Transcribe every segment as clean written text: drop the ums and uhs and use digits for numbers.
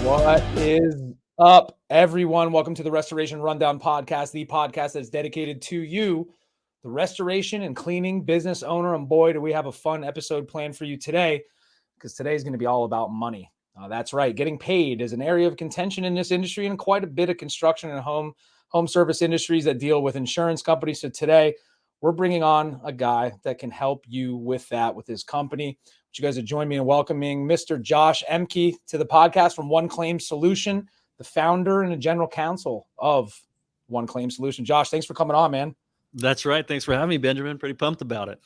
What is up, everyone? Welcome to the Restoration Rundown Podcast, the podcast that's dedicated to you, the restoration and cleaning business owner. And boy, do we have a fun episode planned for you today, because today is going to be all about money. That's right. Getting paid is an area of contention in this industry, and quite a bit of construction and home service industries that deal with insurance companies. So today we're bringing on a guy that can help you with that, with his company. You guys would join me in welcoming Mr. Josh Ehmke to the podcast from One Claim Solution, the founder and the general counsel of One Claim Solution. Josh, thanks for coming on, man. That's right. Thanks for having me, Benjamin. Pretty pumped about it.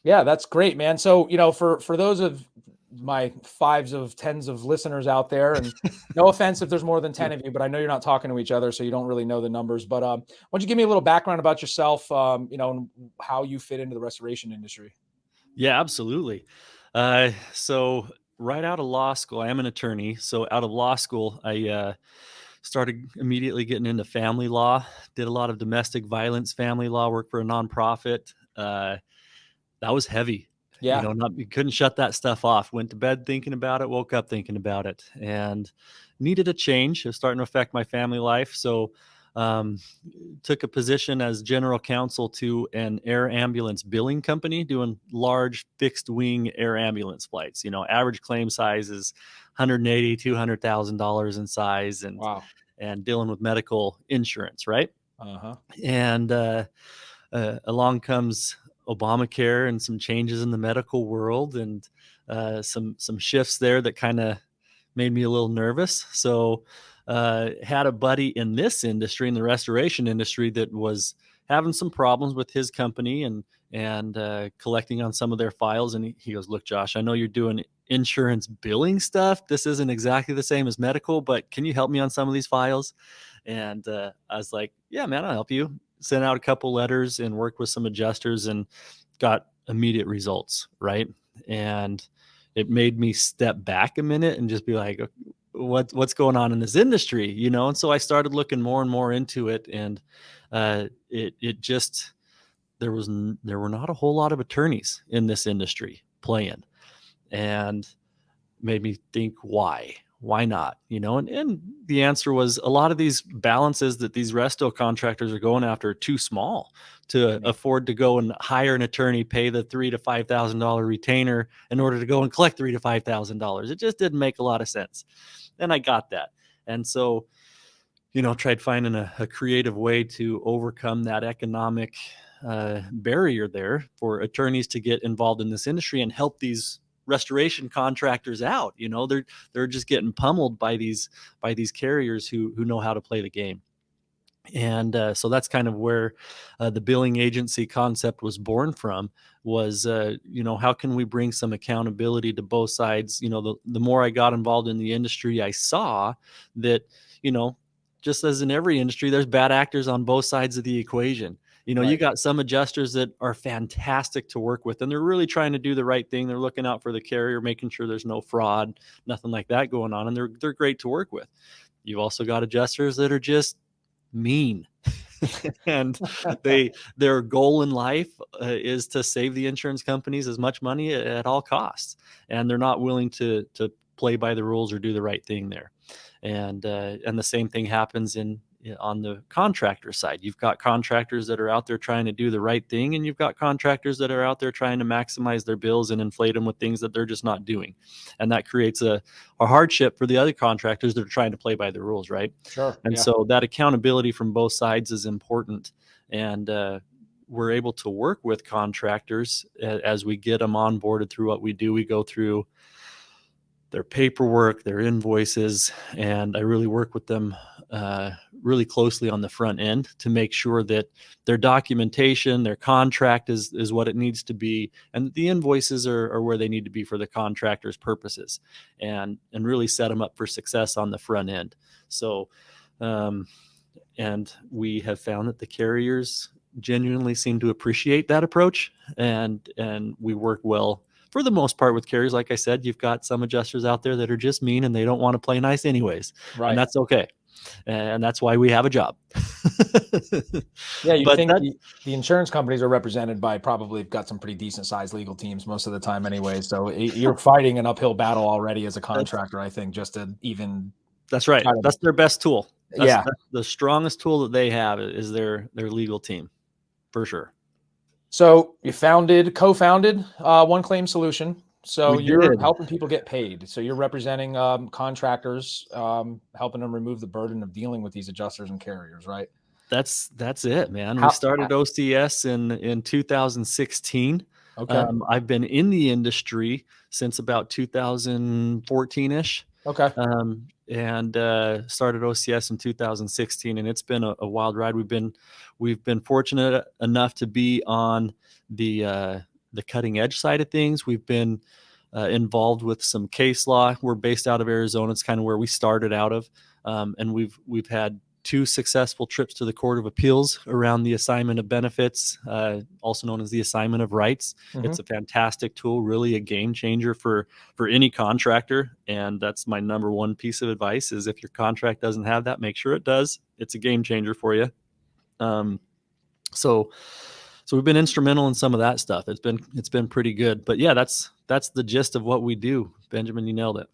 Yeah, that's great, man. So, for those of my fives of tens of listeners out there, and no offense if there's more than 10 of you, but I know you're not talking to each other, so you don't really know the numbers. But why don't you give me a little background about yourself, and how you fit into the restoration industry? Yeah, absolutely. So right out of law school, I am an attorney. So out of law school, I started immediately getting into family law, did a lot of domestic violence family law, worked for a nonprofit. That was heavy. Yeah. You couldn't shut that stuff off. Went to bed thinking about it, woke up thinking about it, and needed a change. It was starting to affect my family life. So took a position as general counsel to an air ambulance billing company doing large fixed wing air ambulance flights. Average claim size is $180,000, $200,000 in size, and Wow. and dealing with medical insurance, right? Uh-huh. And along comes Obamacare and some changes in the medical world, and some shifts there that kind of made me a little nervous. So had a buddy in this industry, in the restoration industry, that was having some problems with his company and collecting on some of their files. And he goes, "Look, Josh, I know you're doing insurance billing stuff. This isn't exactly the same as medical, but can you help me on some of these files?" And I was like, "Yeah, man, I'll help you." Sent out a couple letters and worked with some adjusters and got immediate results, right? And it made me step back a minute and just be like, what's going on in this industry, And so I started looking more and more into it, and it just there were not a whole lot of attorneys in this industry playing, and made me think, why not, and the answer was a lot of these balances that these resto contractors are going after are too small to afford to go and hire an attorney, pay the $3,000 to $5,000 retainer in order to go and collect $3,000 to $5,000. It just didn't make a lot of sense. And I got that. And so, tried finding a creative way to overcome that economic barrier there for attorneys to get involved in this industry and help these restoration contractors out. They're just getting pummeled by these carriers who know how to play the game. And so that's kind of where the billing agency concept was born from, was, how can we bring some accountability to both sides? The more I got involved in the industry, I saw that, just as in every industry, there's bad actors on both sides of the equation. Right. You got some adjusters that are fantastic to work with, and they're really trying to do the right thing. They're looking out for the carrier, making sure there's no fraud, nothing like that going on, and they're great to work with. You've also got adjusters that are just mean. And their goal in life is to save the insurance companies as much money at all costs, and they're not willing to play by the rules or do the right thing there. And the same thing happens on the contractor side. You've got contractors that are out there trying to do the right thing, and you've got contractors that are out there trying to maximize their bills and inflate them with things that they're just not doing. And that creates a hardship for the other contractors that are trying to play by the rules, right? Sure. And yeah. So that accountability from both sides is important. And we're able to work with contractors as we get them onboarded through what we do. We go through their paperwork, their invoices, and I really work with them really closely on the front end to make sure that their documentation, their contract is what it needs to be, and the invoices are where they need to be for the contractor's purposes, and really set them up for success on the front end. So, and we have found that the carriers genuinely seem to appreciate that approach, and we work well for the most part with carriers. Like I said, you've got some adjusters out there that are just mean and they don't want to play nice anyways. Right. And that's okay. and that's why we have a job. Yeah, you'd But think that the insurance companies are represented by probably got some pretty decent sized legal teams most of the time anyway. So you're fighting an uphill battle already as a that's contractor, I think, just to even that's right. try to. That's their best tool. Yeah. That's the strongest tool that they have is their legal team, for sure. So you co-founded One Claim Solution. So We you're did. helping people get paid. So you're representing contractors, helping them remove the burden of dealing with these adjusters and carriers, right? That's it, man. We How? started OCS in 2016. Okay. I've been in the industry since about 2014-ish. Okay. And started OCS in 2016, and it's been a wild ride. We've been fortunate enough to be on the cutting edge side of things. We've been involved with some case law. We're based out of Arizona. It's kind of where we started out of, and we've had 2 successful trips to the Court of Appeals around the assignment of benefits, also known as the assignment of rights. Mhm. It's a fantastic tool, really a game changer for any contractor. And that's my number one piece of advice is if your contract doesn't have that, make sure it does. It's a game changer for you. So we've been instrumental in some of that stuff. It's been pretty good. But yeah, that's the gist of what we do. Benjamin, you nailed it.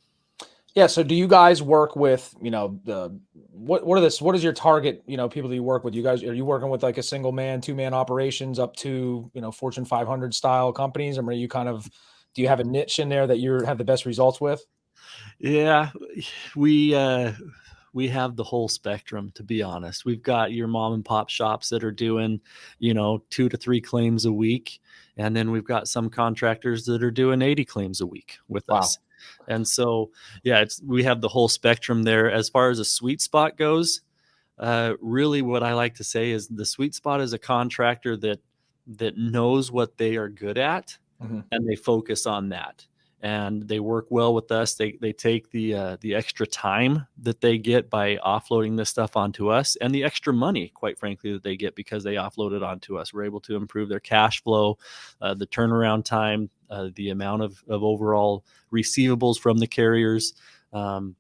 Yeah. So do you guys work with, what is your target, people that you work with? Are you working with like a single man, 2-man operations up to, Fortune 500 style companies? Or are you do you have a niche in there that you have the best results with? Yeah, we have the whole spectrum, to be honest. We've got your mom and pop shops that are doing, 2 to 3 claims a week. And then we've got some contractors that are doing 80 claims a week with Wow. us. And so, yeah, we have the whole spectrum there. As far as a sweet spot goes, really what I like to say is the sweet spot is a contractor that knows what they are good at, Mm-hmm. and they focus on that, and they work well with us. They take the extra time that they get by offloading this stuff onto us, and the extra money, quite frankly, that they get because they offload it onto us. We're able to improve their cash flow, the turnaround time, the amount of overall receivables from the carriers. And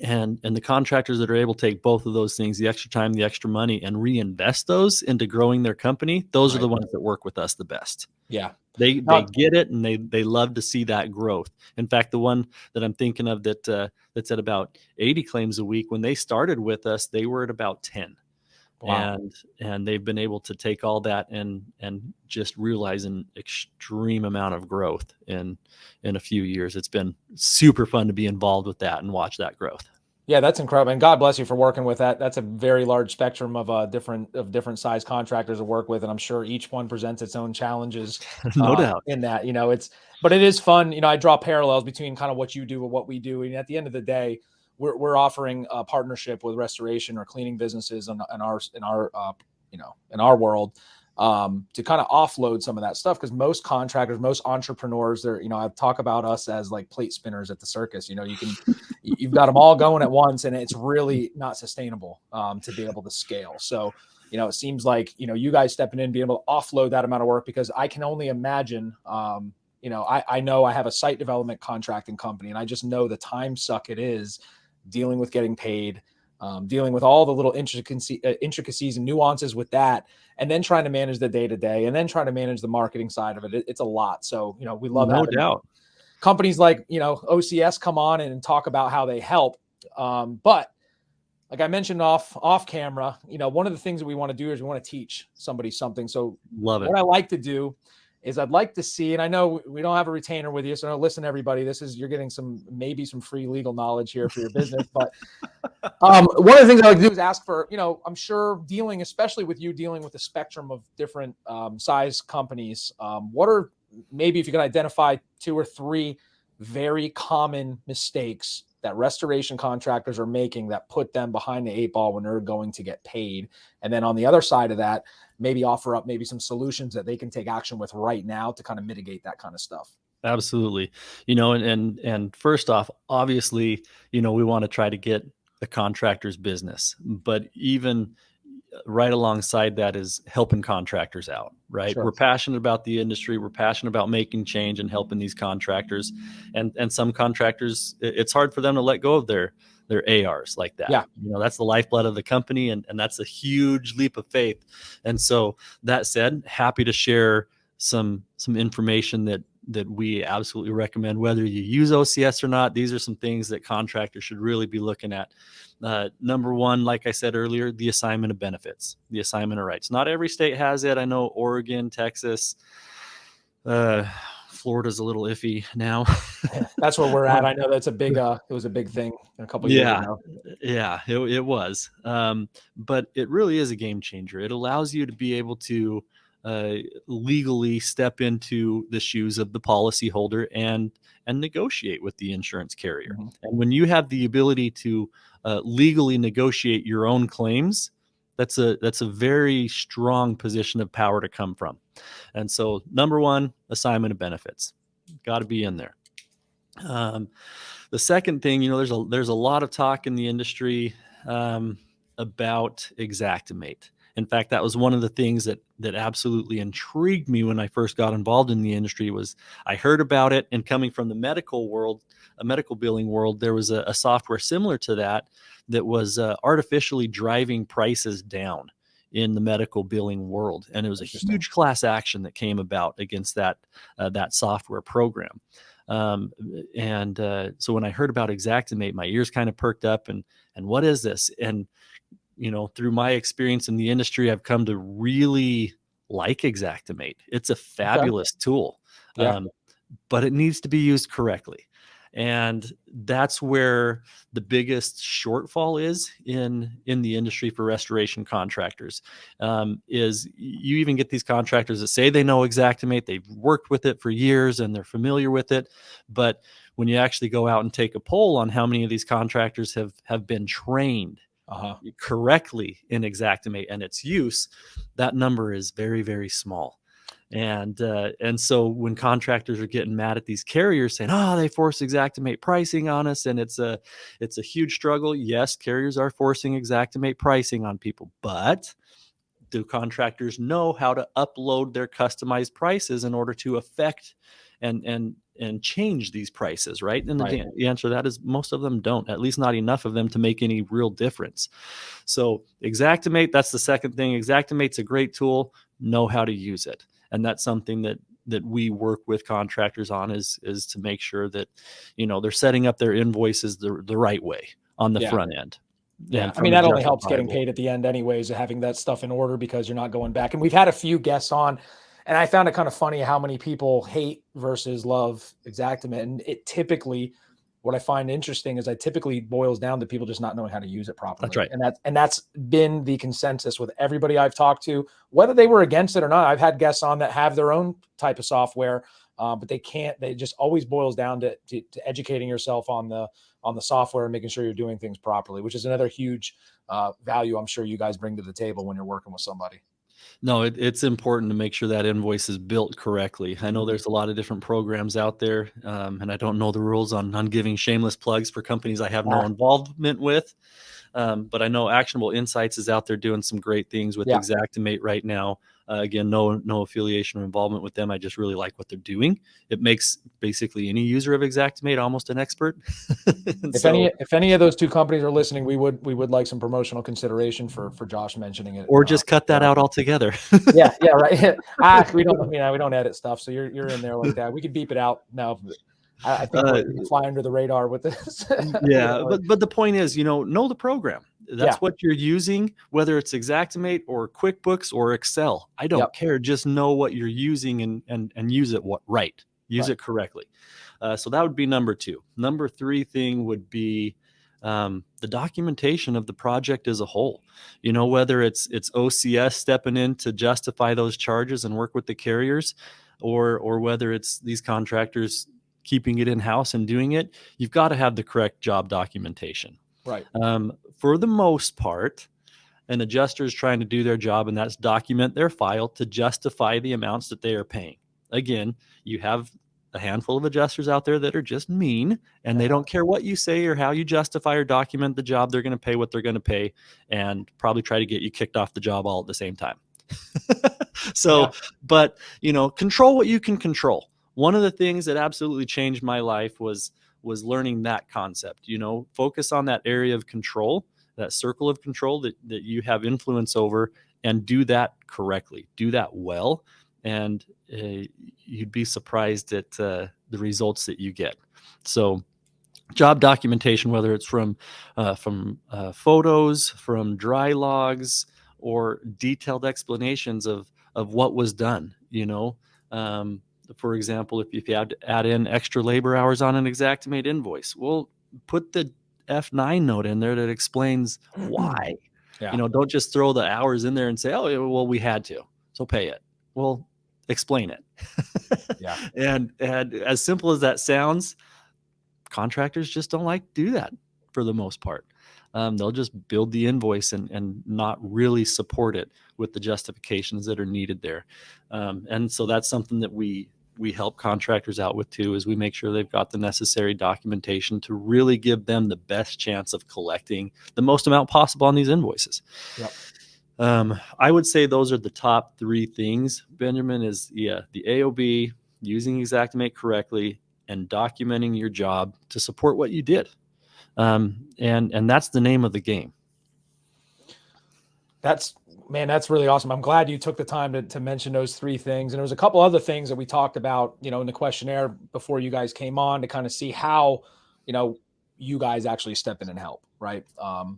the contractors that are able to take both of those things, the extra time, the extra money, and reinvest those into growing their company, those are Right. the ones that work with us the best. Yeah. They get it, and they love to see that growth. In fact, the one that I'm thinking of that's at about 80 claims a week, when they started with us, they were at about 10. Wow. And they've been able to take all that and just realize an extreme amount of growth in a few years. It's been super fun to be involved with that and watch that growth. Yeah, that's incredible. And God bless you for working with that. That's a very large spectrum of different size contractors to work with. And I'm sure each one presents its own challenges No doubt. in that, but it is fun. I draw parallels between kind of what you do and what we do. And at the end of the day, we're offering a partnership with restoration or cleaning businesses in our world, to kind of offload some of that stuff. Because most contractors, most entrepreneurs, I talk about us as like plate spinners at the circus. You've got them all going at once, and it's really not sustainable to be able to scale. So, it seems like, you guys stepping in, being able to offload that amount of work, because I can only imagine, I know I have a site development contracting company, and I just know the time suck it is dealing with getting paid, dealing with all the little intricacies and nuances with that, and then trying to manage the day-to-day, and then trying to manage the marketing side of it. It's a lot. So, we love No having doubt. companies like, OCS come on and talk about how they help. But like I mentioned off camera, one of the things that we want to do is we want to teach somebody something. So Love it. what I like to do is I'd like to see, and I know we don't have a retainer with you, so listen, everybody, you're getting maybe some free legal knowledge here for your business. But one of the things I like to do is ask for, I'm sure especially with you dealing with a spectrum of different size companies, what are, maybe if you can identify 2 or 3 very common mistakes that restoration contractors are making that put them behind the 8 ball when they're going to get paid. And then on the other side of that, maybe offer up maybe some solutions that they can take action with right now to kind of mitigate that kind of stuff. Absolutely. And first off, obviously, we want to try to get the contractor's business, but even right alongside that is helping contractors out, right? Sure. We're passionate about the industry. We're passionate about making change and helping these contractors. And some contractors, it's hard for them to let go of their ARs like that. Yeah. That's the lifeblood of the company, and that's a huge leap of faith. And so that said, happy to share some information that we absolutely recommend, whether you use OCS or not. These are some things that contractors should really be looking at. Number one, like I said earlier, the assignment of benefits, the assignment of rights. Not every state has it. I know Oregon, Texas, Florida's a little iffy now. That's where we're at. I know that's a big, it was a big thing a couple years Yeah, ago. yeah, it was. But it really is a game changer. It allows you to be able to legally step into the shoes of the policyholder and negotiate with the insurance carrier. Mhm. And when you have the ability to legally negotiate your own claims, that's a very strong position of power to come from. And so, number one, assignment of benefits, got to be in there. The second thing, there's a lot of talk in the industry about Xactimate. In fact, that was one of the things that absolutely intrigued me when I first got involved in the industry. Was I heard about it, and coming from the medical world, a medical billing world, there was a software similar to that was artificially driving prices down in the medical billing world, and it was a huge class action that came about against that software program. So when I heard about Xactimate, my ears kind of perked up, and what is this? And through my experience in the industry, I've come to really like Xactimate. It's a fabulous tool, Yeah. but it needs to be used correctly. And that's where the biggest shortfall is in the industry for restoration contractors. Is you even get these contractors that say they know Xactimate, they've worked with it for years and they're familiar with it, but when you actually go out and take a poll on how many of these contractors have been trained correctly in Xactimate and its use, that number is very, very small. And so when contractors are getting mad at these carriers saying, "Oh, they force Xactimate pricing on us," and it's a huge struggle. Yes, carriers are forcing Xactimate pricing on people, but do contractors know how to upload their customized prices in order to affect and change these prices, right? And the answer to that is most of them don't, at least not enough of them to make any real difference. So Xactimate, that's the second thing. Xactimate's a great tool. Know how to use it. And that's something that we work with contractors on is to make sure that, they're setting up their invoices the right way on the front end. Yeah. I mean, that only helps getting paid at the end anyways, having that stuff in order because you're not going back. And we've had a few guests on, and I found it kind of funny how many people hate versus love Xactimate. And it typically, what I find interesting is it typically boils down to people just not knowing how to use it properly. That's right. And that's been the consensus with everybody I've talked to, whether they were against it or not. I've had guests on that have their own type of software, but they just always boils down to educating yourself on the software and making sure you're doing things properly, which is another huge value I'm sure you guys bring to the table when you're working with somebody. No, it's important to make sure that invoice is built correctly. I know there's a lot of different programs out there, and I don't know the rules on giving shameless plugs for companies I have no involvement with. But I know Actionable Insights is out there doing some great things with Xactimate right now. Again, no affiliation or involvement with them. I just really like what they're doing. It makes basically any user of Xactimate almost an expert. If any of those two companies are listening, we would like some promotional consideration for Josh mentioning it, or just cut that out altogether. yeah, right. We don't edit stuff, so you're in there like that. We could beep it out now. I think we fly under the radar with this. Yeah, but the point is, know the program. That's what you're using, whether it's Xactimate or QuickBooks or Excel. I don't care. Just know what you're using and use it right. Use it correctly. So that would be number two. Number three thing would be the documentation of the project as a whole. Whether it's OCS stepping in to justify those charges and work with the carriers, or whether it's these contractors keeping it in-house and doing it, you've got to have the correct job documentation. Right. For the most part, an adjuster is trying to do their job, and that's document their file to justify the amounts that they are paying. Again, you have a handful of adjusters out there that are just mean, and they don't care what you say or how you justify or document the job. They're going to pay what they're going to pay, and probably try to get you kicked off the job all at the same time. Yeah. So, but control what you can control. One of the things that absolutely changed my life was learning that concept. Focus on that area of control, that circle of control that you have influence over, and do that correctly, do that well, and you'd be surprised at the results that you get. So job documentation, whether it's from photos, from dry logs, or detailed explanations of what was done. For example, if you had to add in extra labor hours on an Xactimate invoice, well, put the F9 note in there that explains why. Yeah. Don't just throw the hours in there and say, oh, well, we had to, so pay it. Well, explain it. Yeah. And as simple as that sounds, contractors just don't like to do that for the most part. They'll just build the invoice and not really support it with the justifications that are needed there. And so that's something that we help contractors out with too, is we make sure they've got the necessary documentation to really give them the best chance of collecting the most amount possible on these invoices. Yep. I would say those are the top three things, Benjamin, is the AOB, using Xactimate correctly, and documenting your job to support what you did. And that's the name of the game. That's really awesome. I'm glad you took the time to mention those three things. And there was a couple other things that we talked about, in the questionnaire before you guys came on, to kind of see how, you guys actually step in and help, right?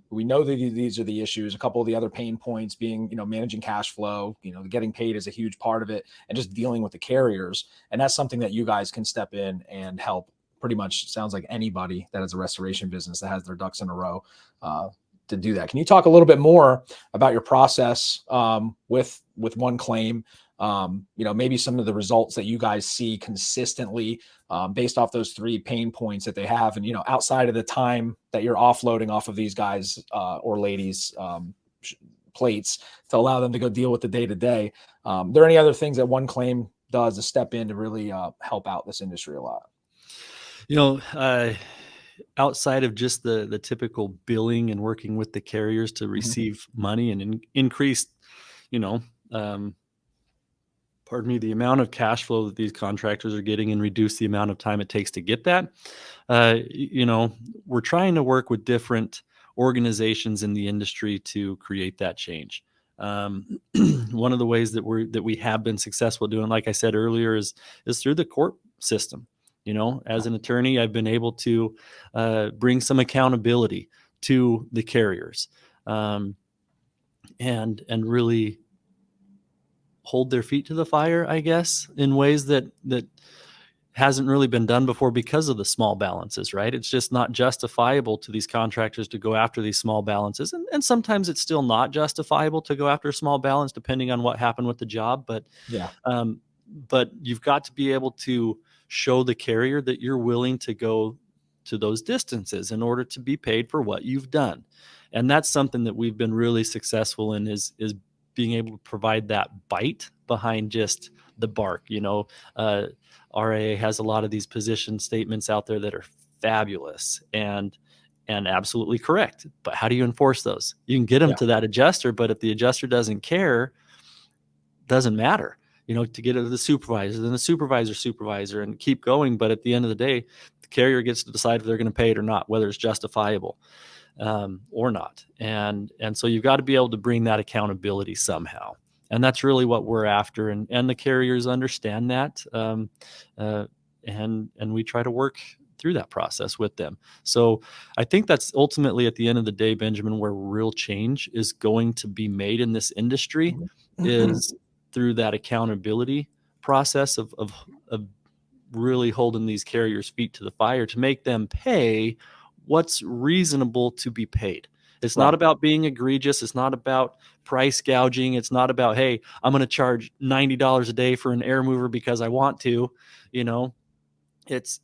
We know that these are the issues. A couple of the other pain points being, managing cash flow, getting paid is a huge part of it, and just dealing with the carriers. And that's something that you guys can step in and help pretty much, sounds like anybody that has a restoration business that has their ducks in a row to do that. Can you talk a little bit more about your process with one claim? Maybe some of the results that you guys see consistently based off those three pain points that they have, and outside of the time that you're offloading off of these guys or ladies plates to allow them to go deal with the day to day. There are any other things that one claim does to step in to really help out this industry a lot? Outside of just the typical billing and working with the carriers to receive money and increase, the amount of cash flow that these contractors are getting, and reduce the amount of time it takes to get that. We're trying to work with different organizations in the industry to create that change. One of the ways that we have been successful doing, like I said earlier, is through the court system. As an attorney, I've been able to bring some accountability to the carriers, and really hold their feet to the fire, I guess, in ways that hasn't really been done before because of the small balances, right? It's just not justifiable to these contractors to go after these small balances. And sometimes it's still not justifiable to go after a small balance depending on what happened with the job. But but you've got to be able to show the carrier that you're willing to go to those distances in order to be paid for what you've done. And that's something that we've been really successful in, is being able to provide that bite behind just the bark. RAA has a lot of these position statements out there that are fabulous and absolutely correct. But how do you enforce those? You can get them to that adjuster, but if the adjuster doesn't care, doesn't matter. To get it to the supervisor, then the supervisor, and keep going. But at the end of the day, the carrier gets to decide if they're going to pay it or not, whether it's justifiable or not. And so you've got to be able to bring that accountability somehow. And that's really what we're after. And the carriers understand that. And we try to work through that process with them. So I think that's ultimately, at the end of the day, Benjamin, where real change is going to be made in this industry, is through that accountability process of really holding these carriers' feet to the fire to make them pay what's reasonable to be paid. It's not about being egregious. It's not about price gouging. It's not about, hey, I'm going to charge $90 a day for an air mover because I want to. It's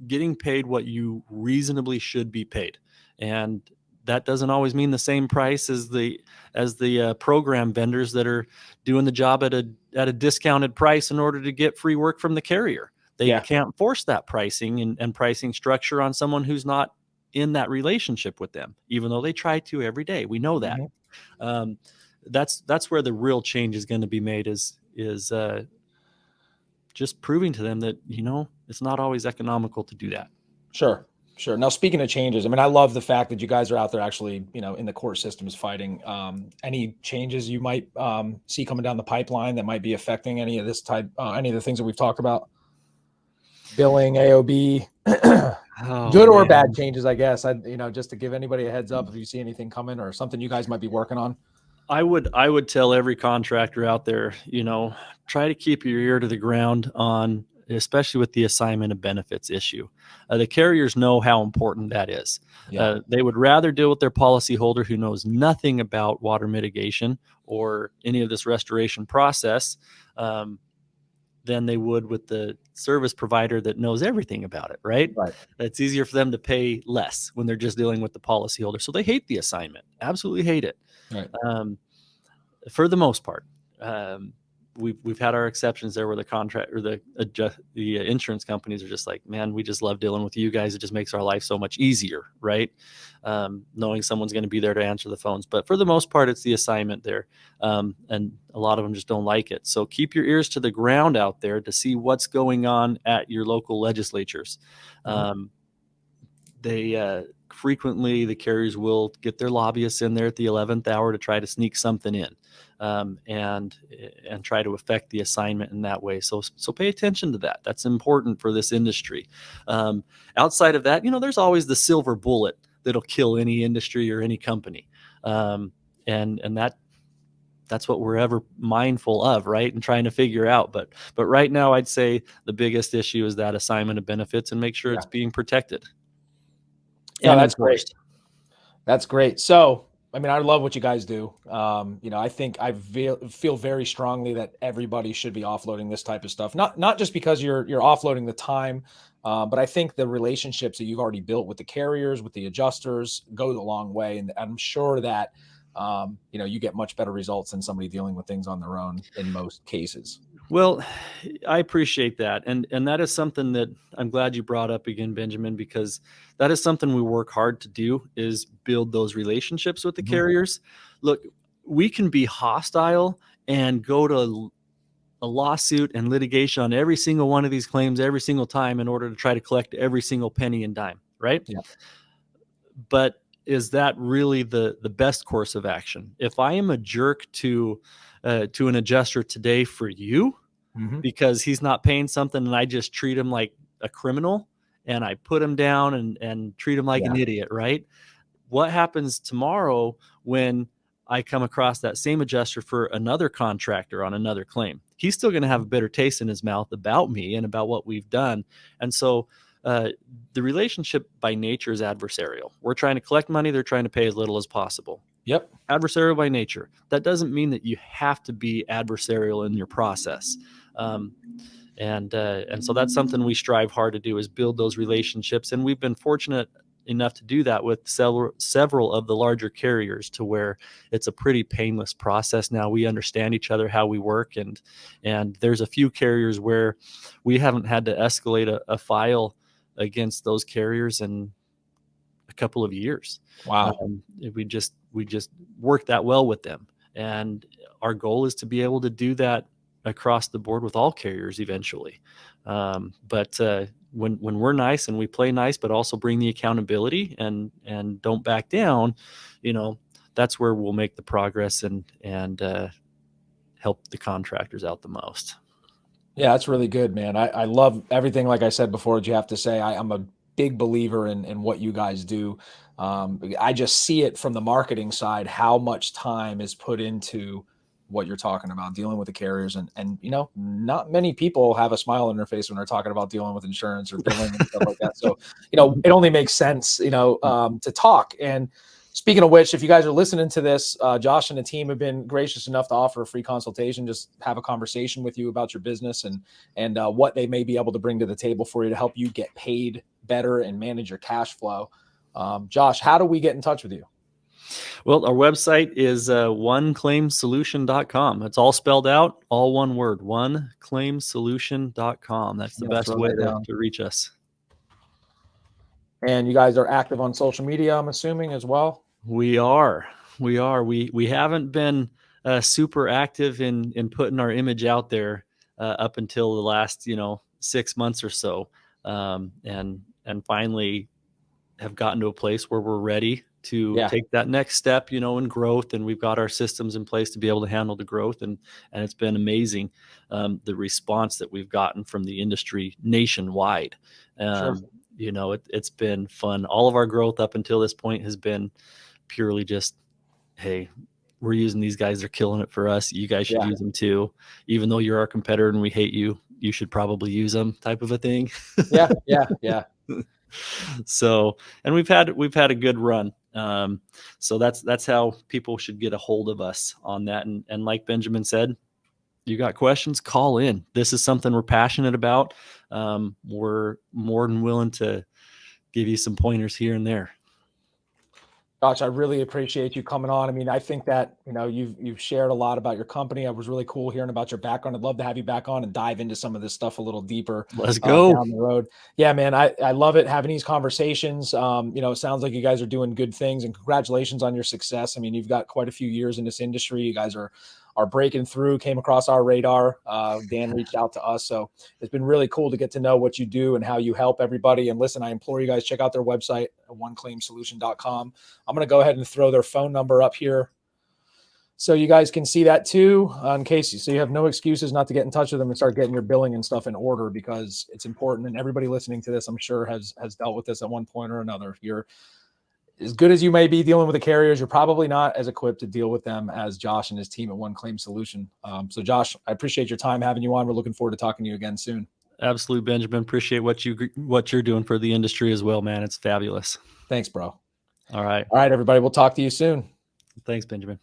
getting paid what you reasonably should be paid. And that doesn't always mean the same price as the program vendors that are doing the job at a discounted price in order to get free work from the carrier. They Yeah. can't force that pricing and pricing structure on someone who's not in that relationship with them, even though they try to every day. We know that. Mhm. Um, that's where the real change is going to be made, is just proving to them that, it's not always economical to do that. Sure. Sure. Now, speaking of changes, I mean, I love the fact that you guys are out there actually, in the court systems fighting. Any changes you might see coming down the pipeline that might be affecting any of this type, any of the things that we've talked about? Billing, AOB, Oh good or bad man. changes, I guess. Just to give anybody a heads up if you see anything coming or something you guys might be working on. I would tell every contractor out there, try to keep your ear to the ground on, especially with the assignment of benefits issue. The carriers know how important that is. Yeah. They would rather deal with their policyholder who knows nothing about water mitigation or any of this restoration process, um, than they would with the service provider that knows everything about it, right? Right. It's easier for them to pay less when they're just dealing with the policyholder. So they hate the assignment, absolutely hate it. Right. Um, for the most part. Um, we've had our exceptions there where the contract or the insurance companies are just like, man, we just love dealing with you guys. It just makes our life so much easier, right? Knowing someone's going to be there to answer the phones. But for the most part, it's the assignment there, and a lot of them just don't like it. So keep your ears to the ground out there to see what's going on at your local legislatures. Mhm. They frequently, the carriers will get their lobbyists in there at the 11th hour to try to sneak something in, and try to affect the assignment in that way. So pay attention to that. That's important for this industry. Um, Outside of that, there's always the silver bullet that'll kill any industry or any company, um, and that's what we're ever mindful of, right? And trying to figure out. But right now, I'd say the biggest issue is that assignment of benefits, and make sure Yeah. it's being protected No, and that's great. enforced. That's great. So, I mean, I love what you guys do. I think feel very strongly that everybody should be offloading this type of stuff. Not just because you're offloading the time, but I think the relationships that you've already built with the carriers, with the adjusters, goes a long way. And I'm sure that you get much better results than somebody dealing with things on their own in most cases. Well, I appreciate that, and that is something that I'm glad you brought up again, Benjamin, because that is something we work hard to do, is build those relationships with the Mhm. carriers. Look, we can be hostile and go to a lawsuit and litigation on every single one of these claims every single time in order to try to collect every single penny and dime, right? Yeah. But is that really the best course of action? If I am a jerk to an adjuster today for you Hmm. because he's not paying something, and I just treat him like a criminal and I put him down and treat him like Yeah. an idiot, right? What happens tomorrow when I come across that same adjuster for another contractor on another claim? He's still going to have a bitter taste in his mouth about me and about what we've done. And so uh, the relationship by nature is adversarial. We're trying to collect money, they're trying to pay as little as possible. Yep. Adversarial by nature. That doesn't mean that you have to be adversarial in your process. Um, and so that's something we strive hard to do, is build those relationships, and we've been fortunate enough to do that with several of the larger carriers, to where it's a pretty painless process now. We understand each other, how we work, and there's a few carriers where we haven't had to escalate a file against those carriers in a couple of years. Wow. We just work that well with them, and our goal is to be able to do that across the board with all carriers eventually. But when we're nice and we play nice, but also bring the accountability and don't back down, you know, that's where we'll make the progress and help the contractors out the most. Yeah, that's really good, man. I love everything, like I said before, that you have to say. I'm a big believer in what you guys do. I just see it from the marketing side, how much time is put into what you're talking about, dealing with the carriers. And not many people have a smile on their face when they're talking about dealing with insurance or billing and stuff like that. So, it only makes sense, to talk. And speaking of which, if you guys are listening to this, Josh and the team have been gracious enough to offer a free consultation, just have a conversation with you about your business and what they may be able to bring to the table for you to help you get paid better and manage your cash flow. Josh, how do we get in touch with you? Well, our website is oneclaimsolution.com. It's all spelled out, all one word, oneclaimsolution.com. That's the I'm gonna best throw way that down. to reach us. And you guys are active on social media, I'm assuming, as well. We are. We haven't been super active in putting our image out there up until the last 6 months or so, and finally have gotten to a place where we're ready to Yeah, take that next step, in growth, and we've got our systems in place to be able to handle the growth, and it's been amazing, the response that we've gotten from the industry nationwide. sure. It's been fun. All of our growth up until this point has been purely just, hey, we're using these guys, they're killing it for us, you guys should Yeah, use them too, even though you're our competitor and we hate you, you should probably use them, type of a thing. yeah, yeah, yeah. So, and we've had a good run. So that's how people should get a hold of us on that. And like Benjamin said, you got questions, call in. This is something we're passionate about. We're more than willing to give you some pointers here and there. Gosh, I really appreciate you coming on. I mean, I think that, you've shared a lot about your company. It was really cool hearing about your background. I'd love to have you back on and dive into some of this stuff a little deeper Let's go. down the road. Yeah, man, I love it having these conversations. It sounds like you guys are doing good things, and congratulations on your success. I mean, you've got quite a few years in this industry. You guys are breaking through, came across our radar. Dan reached out to us. So it's been really cool to get to know what you do and how you help everybody. And listen, I implore you guys, check out their website, oneclaimsolution.com. I'm going to go ahead and throw their phone number up here so you guys can see that too, in case so you have no excuses not to get in touch with them and start getting your billing and stuff in order, because it's important. And everybody listening to this, I'm sure, has dealt with this at one point or another. You're as good as you may be dealing with the carriers, you're probably not as equipped to deal with them as Josh and his team at One Claim Solution. So Josh, I appreciate your time having you on. We're looking forward to talking to you again soon. Absolutely, Benjamin. Appreciate what you're doing for the industry as well, man. It's fabulous. Thanks, bro. All right. All right, everybody. We'll talk to you soon. Thanks, Benjamin.